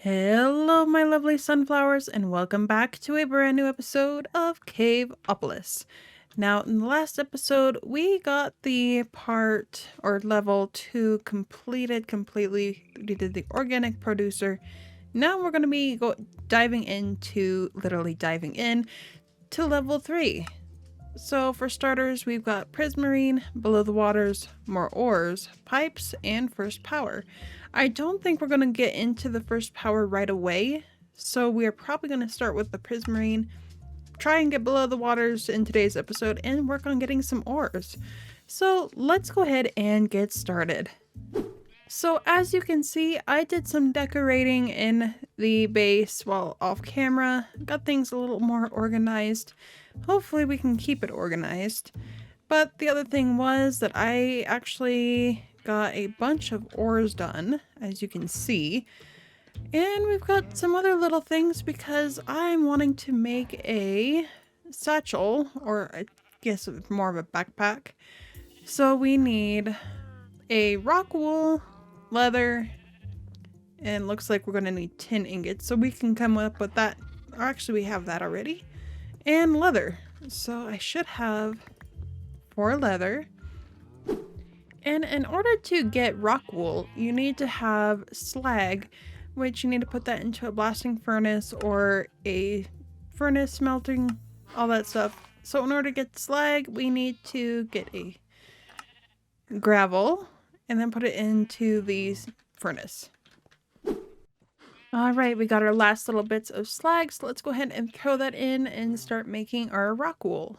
Hello, my lovely sunflowers, and welcome back to a brand new episode of Caveopolis. Now, in the last episode, we got the part or level 2 completed completely. We did the organic producer. Now we're going to be diving in to level 3. So for starters, we've got Prismarine, Below the Waters, more ores, pipes, and first power. I don't think we're going to get into the first power right away, so we're probably going to start with the Prismarine, try and get Below the Waters in today's episode, and work on getting some ores. So let's go ahead and get started. So as you can see, I did some decorating in the base while off camera, got things a little more organized. Hopefully we can keep it organized. But the other thing was that I actually got a bunch of ores done, as you can see. And we've got some other little things because I'm wanting to make a satchel, or I guess it's more of a backpack. So we need a rock wool, leather, and looks like we're going to need tin ingots. So we can come up with that. Or actually, we have that already. And leather. So I should have 4 leather. And in order to get rock wool, you need to have slag, which you need to put that into a blasting furnace or a furnace smelting, all that stuff. So in order to get slag, we need to get a gravel and then put it into the furnace. Alright, we got our last little bits of slag, so let's go ahead and throw that in and start making our rock wool.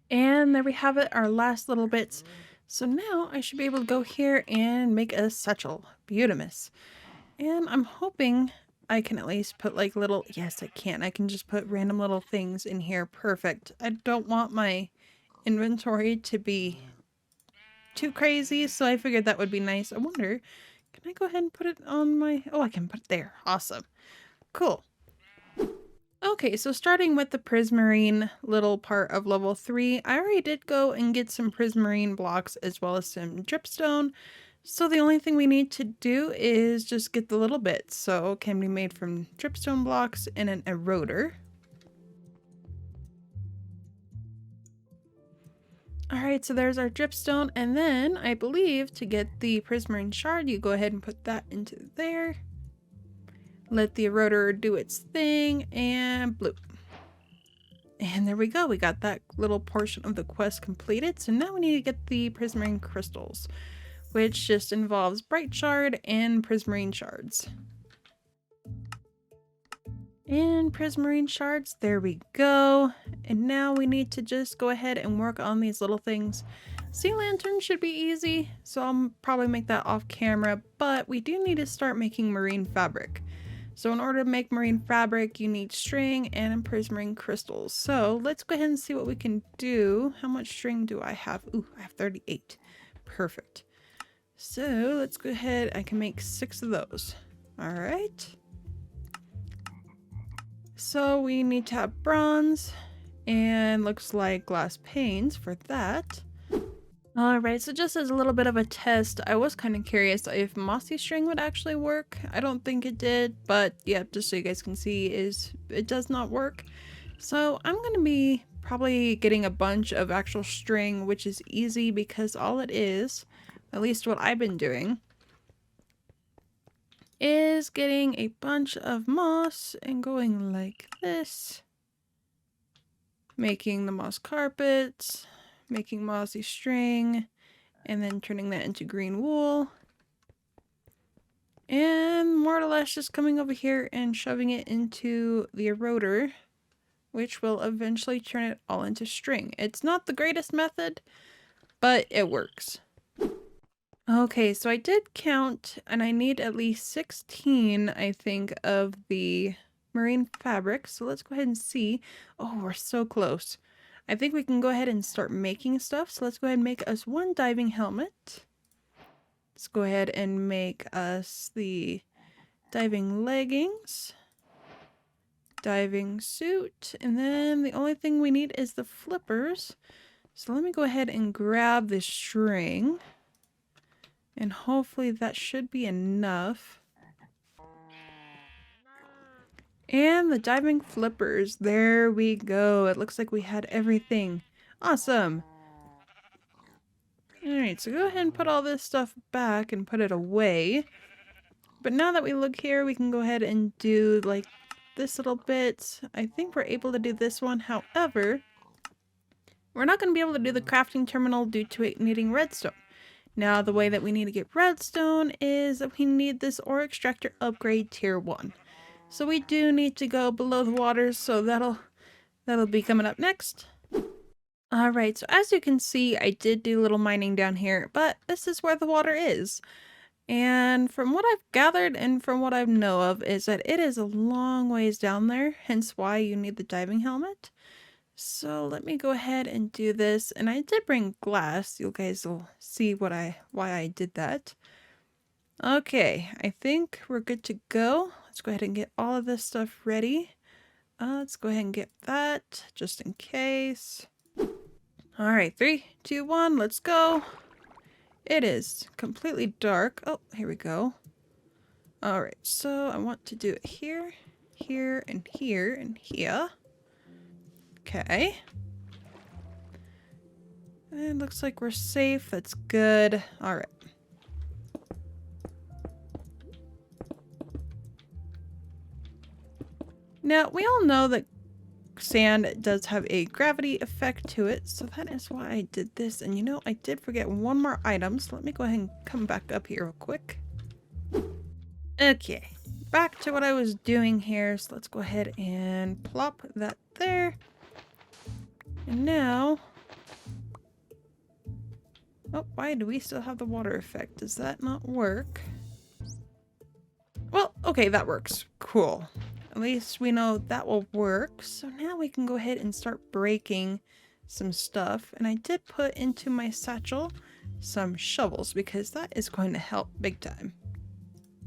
And there we have it, our last little bits. So now I should be able to go here and make a satchel. Beautimous. And I'm hoping I can at least put like little, yes I can. I can just put random little things in here. Perfect. I don't want my inventory to be too crazy, so I figured that would be nice. I wonder, can I go ahead and put it on my... Oh, I can put it there. Awesome. Cool. Okay, so starting with the Prismarine little part of level 3, I already did go and get some Prismarine blocks as well as some dripstone. So the only thing we need to do is just get the little bits. So it can be made from dripstone blocks and an eroder. Alright, so there's our dripstone, and then I believe to get the Prismarine shard, you go ahead and put that into there. Let the eroder do its thing, and bloop. And there we go, we got that little portion of the quest completed. So now we need to get the Prismarine crystals, which just involves bright shard and Prismarine shards. And Prismarine shards, there we go. And now we need to just go ahead and work on these little things. Sea lantern should be easy, so I'll probably make that off camera, but we do need to start making marine fabric. So in order to make marine fabric, you need string and Prismarine crystals. So let's go ahead and see what we can do. How much string do I have? Ooh, I have 38. Perfect. So let's go ahead, I can make 6 of those. All right. So we need to have bronze, and looks like glass panes for that. Alright, so just as a little bit of a test, I was kind of curious if mossy string would actually work. I don't think it did, but yeah, just so you guys can see, it does not work. So I'm going to be probably getting a bunch of actual string, which is easy because all it is, at least what I've been doing, is getting a bunch of moss and going like this, making the moss carpets, making mossy string, and then turning that into green wool, and more or less just coming over here and shoving it into the eroder, which will eventually turn it all into string. It's not the greatest method, but it works. Okay, so I did count, and I need at least 16, I think, of the marine fabric. So let's go ahead and see. Oh, we're so close. I think we can go ahead and start making stuff. So let's go ahead and make us 1 diving helmet. Let's go ahead and make us the diving leggings, diving suit, and then the only thing we need is the flippers. So let me go ahead and grab this string. And hopefully that should be enough. And the diving flippers. There we go. It looks like we had everything. Awesome. Alright, so go ahead and put all this stuff back and put it away. But now that we look here, we can go ahead and do like this little bit. I think we're able to do this one. However, we're not going to be able to do the crafting terminal due to it needing redstone. Now, the way that we need to get redstone is that we need this ore extractor upgrade tier 1. So we do need to go below the waters, so that'll be coming up next. Alright, so as you can see, I did do a little mining down here, but this is where the water is. And from what I've gathered and from what I know of is that it is a long ways down there, hence why you need the diving helmet. So let me go ahead and do this. And I did bring glass. You guys will see why I did that. Okay, I think we're good to go. Let's go ahead and get all of this stuff ready. Let's go ahead and get that just in case. All right, 3, 2, 1, let's go. It is completely dark. Oh, here we go. All right, so I want to do it here, here, and here, and here. Okay. It looks like we're safe. That's good. All right. Now, we all know that sand does have a gravity effect to it, so that is why I did this. And you know, I did forget one more item, so let me go ahead and come back up here real quick. Okay, back to what I was doing here. So let's go ahead and plop that there. And now... oh, why do we still have the water effect? Does that not work? Well, okay, that works. Cool. At least we know that will work. So now we can go ahead and start breaking some stuff. And I did put into my satchel some shovels because that is going to help big time.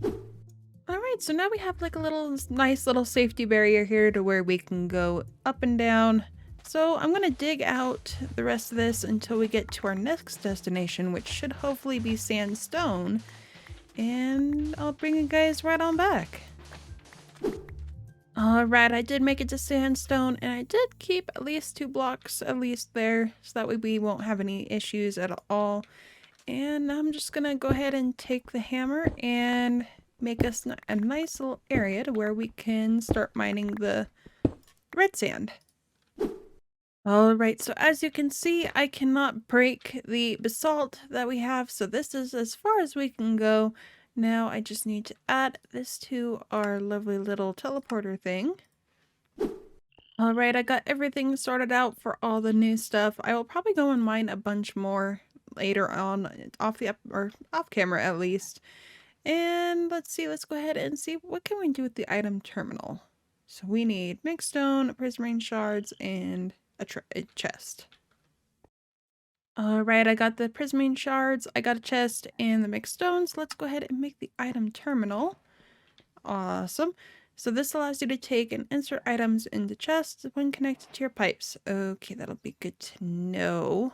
Alright, so now we have like a little nice little safety barrier here to where we can go up and down. So I'm going to dig out the rest of this until we get to our next destination, which should hopefully be sandstone. And I'll bring you guys right on back. Alright, I did make it to sandstone, and I did keep at least 2 blocks at least there, so that way we won't have any issues at all. And I'm just gonna go ahead and take the hammer and make us a nice little area to where we can start mining the red sand. Alright, so as you can see, I cannot break the basalt that we have, so this is as far as we can go. Now I just need to add this to our lovely little teleporter thing. Alright, I got everything sorted out for all the new stuff. I will probably go and mine a bunch more later on, off camera at least. And let's see, let's go ahead and see what can we do with the item terminal. So we need mixed stone, prismarine shards, and a chest. Alright, I got the prismarine shards, I got a chest, and the mixed stones. Let's go ahead and make the item terminal. Awesome. So this allows you to take and insert items into chests when connected to your pipes. Okay, that'll be good to know.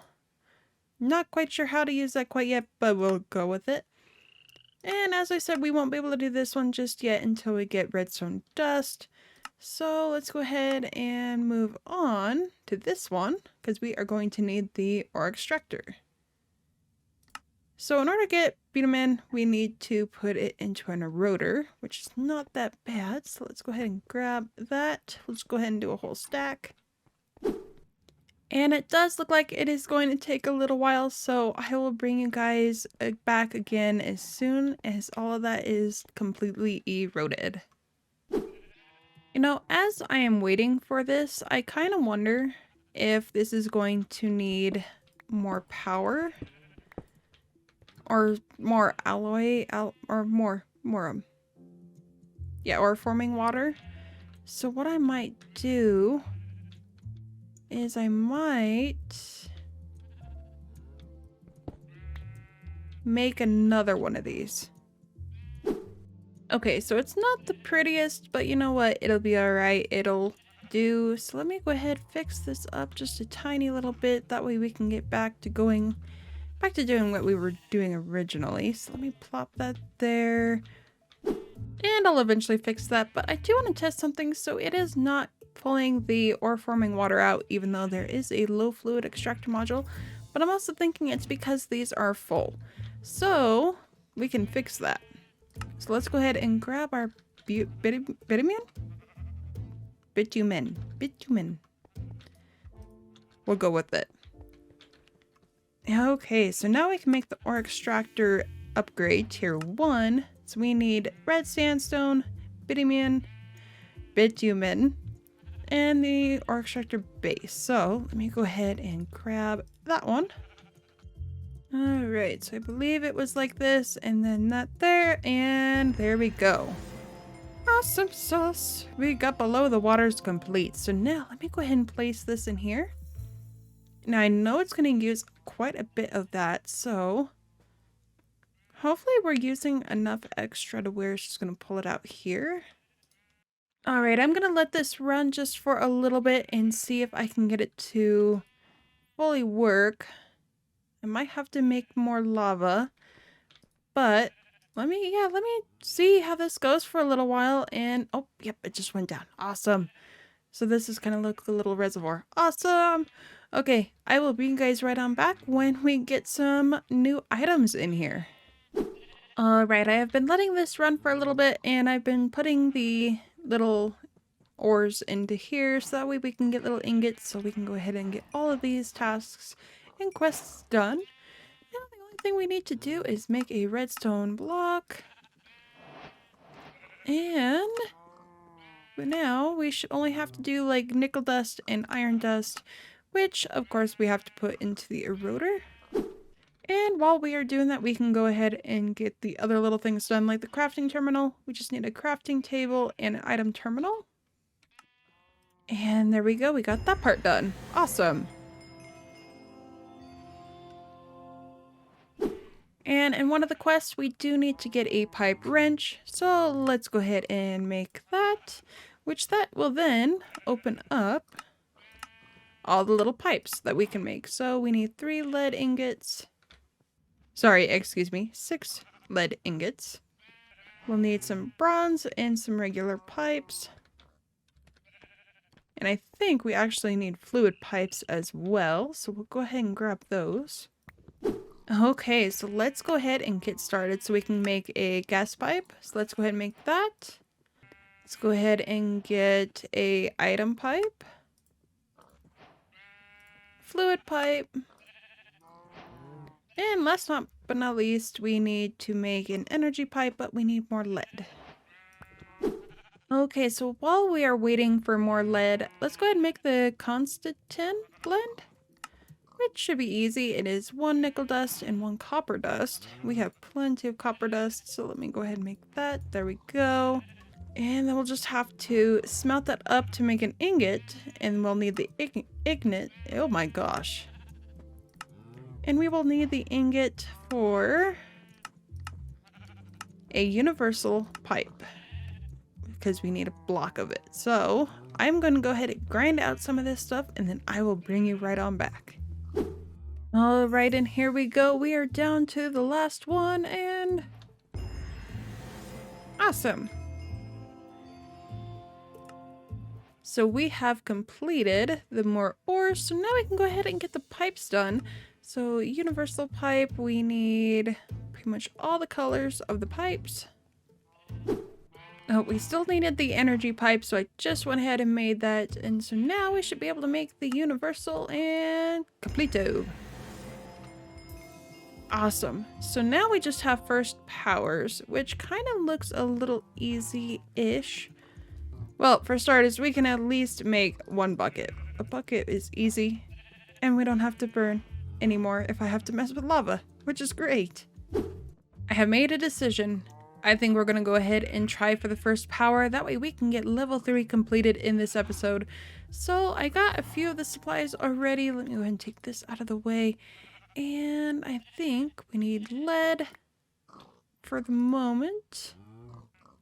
Not quite sure how to use that quite yet, but we'll go with it. And as I said, we won't be able to do this one just yet until we get redstone dust. So let's go ahead and move on to this one because we are going to need the ore extractor. So in order to get bitumen, we need to put it into an eroder, which is not that bad. So let's go ahead and grab that. Let's go ahead and do a whole stack. And it does look like it is going to take a little while, so I will bring you guys back again as soon as all of that is completely eroded. You know, as I am waiting for this, I kind of wonder if this is going to need more power or more alloy or more ore forming water. So what I might do is I might make another one of these. Okay, so it's not the prettiest, but you know what? It'll be alright. It'll do. So let me go ahead fix this up just a tiny little bit. That way we can get back to doing what we were doing originally. So let me plop that there. And I'll eventually fix that, but I do want to test something. So it is not pulling the ore forming water out, even though there is a low fluid extractor module. But I'm also thinking it's because these are full. So we can fix that. So let's go ahead and grab our bitumen? Bitumen. We'll go with it. Okay, so now we can make the ore extractor upgrade tier 1. So we need red sandstone, bitumen, and the ore extractor base. So let me go ahead and grab that one. Alright, so I believe it was like this, and then that there, and there we go. Awesome sauce. We got below the waters complete. So now let me go ahead and place this in here. Now I know it's going to use quite a bit of that, so hopefully we're using enough extra to where it's just going to pull it out here. Alright, I'm going to let this run just for a little bit and see if I can get it to fully work. I might have to make more lava, but let me see how this goes for a little while. And oh, yep, it just went down. Awesome. So this is kind of like a little reservoir. Awesome. Okay, I will bring you guys right on back when we get some new items in here. Alright, I have been letting this run for a little bit, and I've been putting the little ores into here so that way we can get little ingots, so we can go ahead and get all of these tasks and quests done. Now the only thing we need to do is make a redstone block, and now we should only have to do like nickel dust and iron dust, which of course we have to put into the eroder. And while we are doing that, we can go ahead and get the other little things done, like the crafting terminal. We just need a crafting table and an item terminal. And there we go, we got that part done. Awesome. And in one of the quests, we do need to get a pipe wrench. So let's go ahead and make that, which that will then open up all the little pipes that we can make. So we need 3 lead ingots. Sorry, excuse me, 6 lead ingots. We'll need some bronze and some regular pipes. And I think we actually need fluid pipes as well. So we'll go ahead and grab those. Okay, so let's go ahead and get started so we can make a gas pipe. So let's go ahead and make that. Let's go ahead and get a item pipe. Fluid pipe. And last but not least, we need to make an energy pipe, but we need more lead. Okay, so while we are waiting for more lead, let's go ahead and make the Constantin blend. Which should be easy. It is 1 nickel dust and 1 copper dust. We have plenty of copper dust, so let me go ahead and make that. There we go. And then we'll just have to smelt that up to make an ingot, and we'll need the ignite. Oh my gosh. And we will need the ingot for a universal pipe, because we need a block of it. So I'm going to go ahead and grind out some of this stuff, and then I will bring you right on back. Alright, and here we go. We are down to the last one, and awesome. So we have completed the more ores, so now we can go ahead and get the pipes done. So universal pipe, we need pretty much all the colors of the pipes. Oh, we still needed the energy pipe, so I just went ahead and made that. And so now we should be able to make the universal and completo. Awesome. So now we just have first powers, which kind of looks a little easy-ish. Well, for starters, we can at least make 1 bucket. A bucket is easy, and we don't have to burn anymore if I have to mess with lava, which is great. I have made a decision. I think we're going to go ahead and try for the first power. That way we can get level 3 completed in this episode. So I got a few of the supplies already. Let me go ahead and take this out of the way. And I think we need lead for the moment.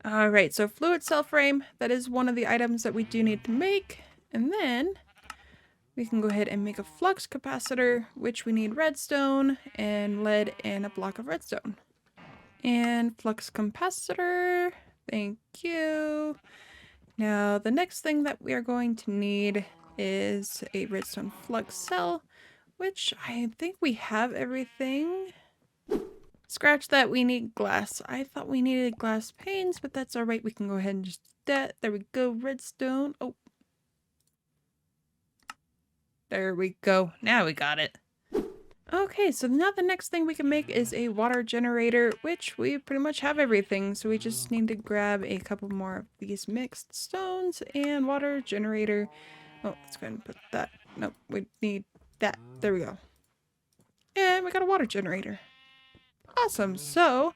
Alright, so fluid cell frame. That is one of the items that we do need to make. And then we can go ahead and make a flux capacitor, which we need redstone and lead and a block of redstone. And flux capacitor, Thank you. Now, the next thing that we are going to need is a redstone flux cell, which I think we have everything. Scratch that, we need glass. I thought we needed glass panes, but that's all right. We can go ahead and just do that. There we go, redstone. Oh. There we go. Now we got it. Okay, so now the next thing we can make is a water generator, which we pretty much have everything. So we just need to grab a couple more of these mixed stones and water generator. Oh, let's go ahead and put that. Nope, we need that. There we go. And we got a water generator. Awesome. So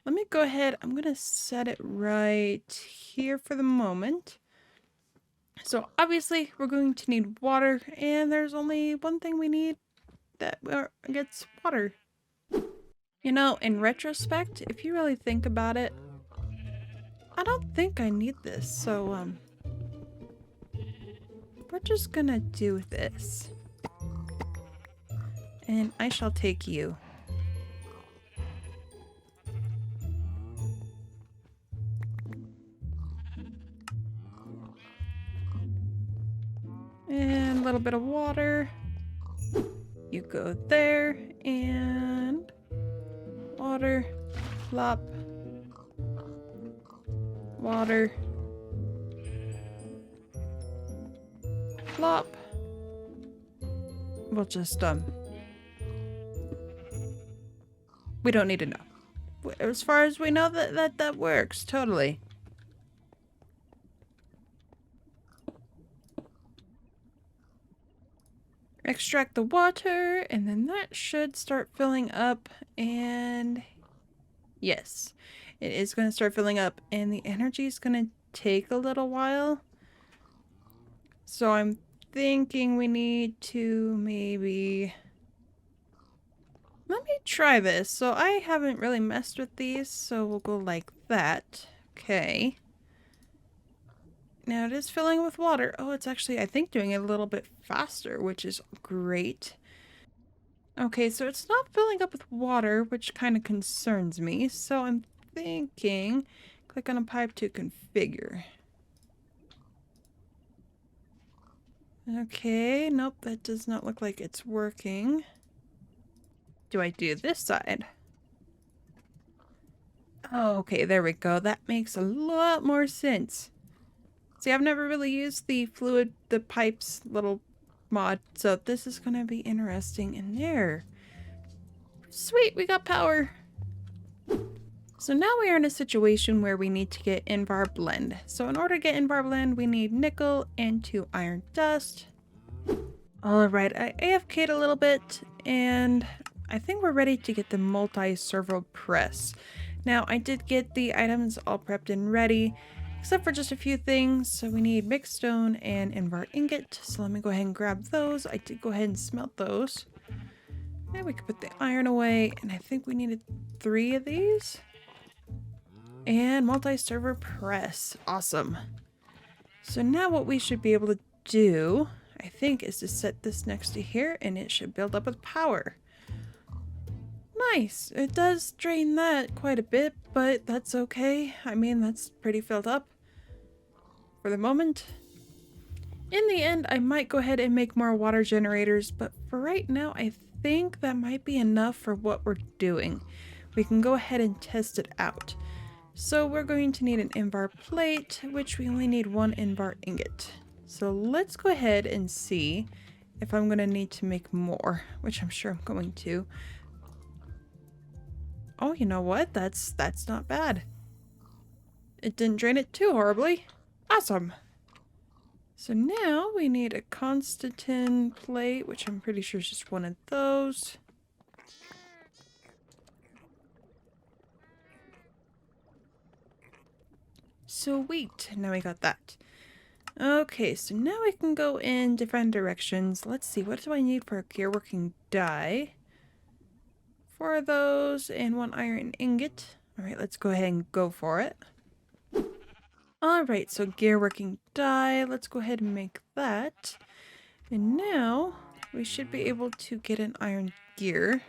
let me go ahead. I'm going to set it right here for the moment. So obviously we're going to need water, and there's only one thing we need that gets water. You know, in retrospect, if you really think about it, I don't think I need this. So we're just gonna do this. And I shall take you. And a little bit of water. You go there, and water, plop, water, plop. We'll just, we don't need to know. As far as we know, that works, totally. Extract the water, and then that should start filling up, and yes, it is going to start filling up, and the energy is going to take a little while. So I'm thinking we need to maybe... Let me try this. So I haven't really messed with these, so we'll go like that. Okay. Now it is filling with water. Oh, it's actually, I think, doing it a little bit faster, which is great. Okay, so it's not filling up with water, which kind of concerns me. So I'm thinking, click on a pipe to configure. Okay, nope, that does not look like it's working. Do I do this side? Oh, okay, there we go. That makes a lot more sense. See, I've never really used the pipes little mod, so this is gonna be interesting in there. Sweet, we got power. So now we are in a situation where we need to get Invar Blend. So in order to get Invar Blend, we need nickel and 2 iron dust. Alright, I AFK'd a little bit, and I think we're ready to get the multi-servo press. Now, I did get the items all prepped and ready, except for just a few things. So we need mixed stone and Invar ingot. So let me go ahead and grab those. I did go ahead and smelt those. And we could put the iron away, and I think we needed 3 of these. And multi-server press. Awesome. So now what we should be able to do, I think, is to set this next to here, and it should build up with power. Nice. It does drain that quite a bit, but that's okay. I mean, that's pretty filled up for the moment. In the end, I might go ahead and make more water generators, but for right now, I think that might be enough for what we're doing. We can go ahead and test it out. So we're going to need an Invar plate, which we only need 1 Invar ingot. So let's go ahead and see if I'm going to need to make more, which I'm sure I'm going to. Oh, you know what? That's not bad. It didn't drain it too horribly. Awesome. So now we need a Constantin plate, which I'm pretty sure is just one of those. Sweet. Now we got that. Okay, so now we can go in different directions. Let's see, what do I need for a gearworking die? 4 of those and 1 iron ingot. Alright, let's go ahead and go for it. Alright, so gearworking die. Let's go ahead and make that. And now we should be able to get an iron gear.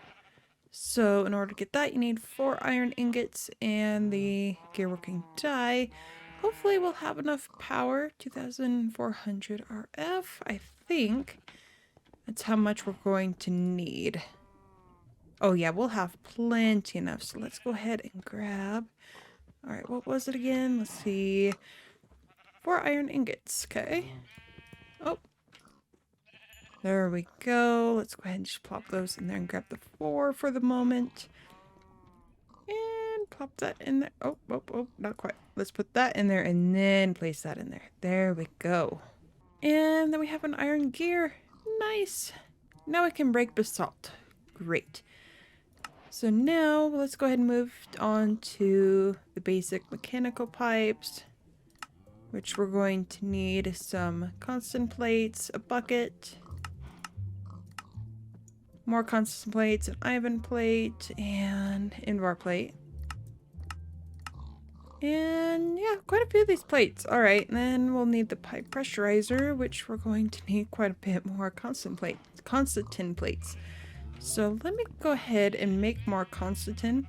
So in order to get that, you need 4 iron ingots and the gearworking die. Hopefully we'll have enough power, 2,400 RF. I think that's how much we're going to need. Oh yeah, we'll have plenty enough. So let's go ahead and grab. All right, what was it again? Let's see. 4 iron ingots, okay. Oh, there we go. Let's go ahead and just plop those in there and grab the 4 for the moment. And plop that in there. Oh, not quite. Let's put that in there and then place that in there. There we go. And then we have an iron gear. Nice. Now I can break basalt. Great. So now let's go ahead and move on to the basic mechanical pipes, which we're going to need some constant plates, a bucket, more constant plates, an Ivan plate, and Invar plate. And yeah, quite a few of these plates. All right, and then we'll need the pipe pressurizer, which we're going to need quite a bit more constant plates. So let me go ahead and make more constant, and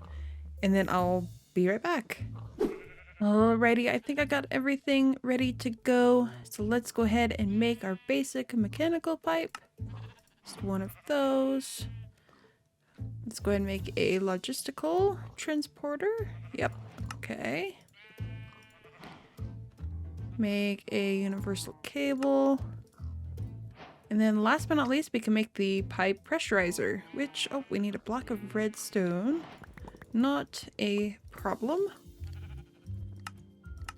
then I'll be right back. Alrighty, I think I got everything ready to go. So let's go ahead and make our basic mechanical pipe. Just one of those. Let's go ahead and make a logistical transporter. Yep. Okay. Make a universal cable. And then last but not least, we can make the pipe pressurizer, which, oh, we need a block of redstone. Not a problem.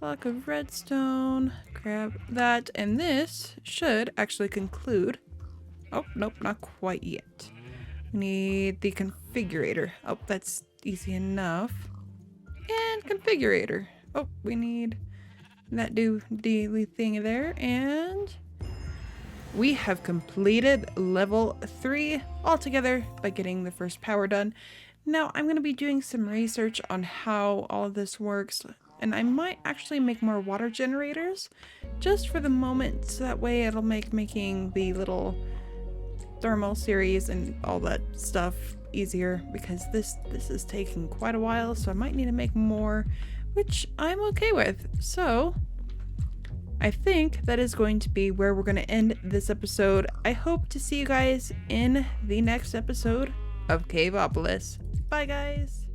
Block of redstone, grab that, and this should actually conclude. Oh, nope, not quite yet. We need the configurator. Oh, that's easy enough. And configurator. Oh, we need that daily thing there, and we have completed level 3 altogether by getting the first power done. Now I'm going to be doing some research on how all of this works, and I might actually make more water generators just for the moment, so that way it'll make making the little thermal series and all that stuff easier, because this is taking quite a while, so I might need to make more, which I'm okay with. So I think that is going to be where we're going to end this episode. I hope to see you guys in the next episode of Caveopolis. Bye, guys!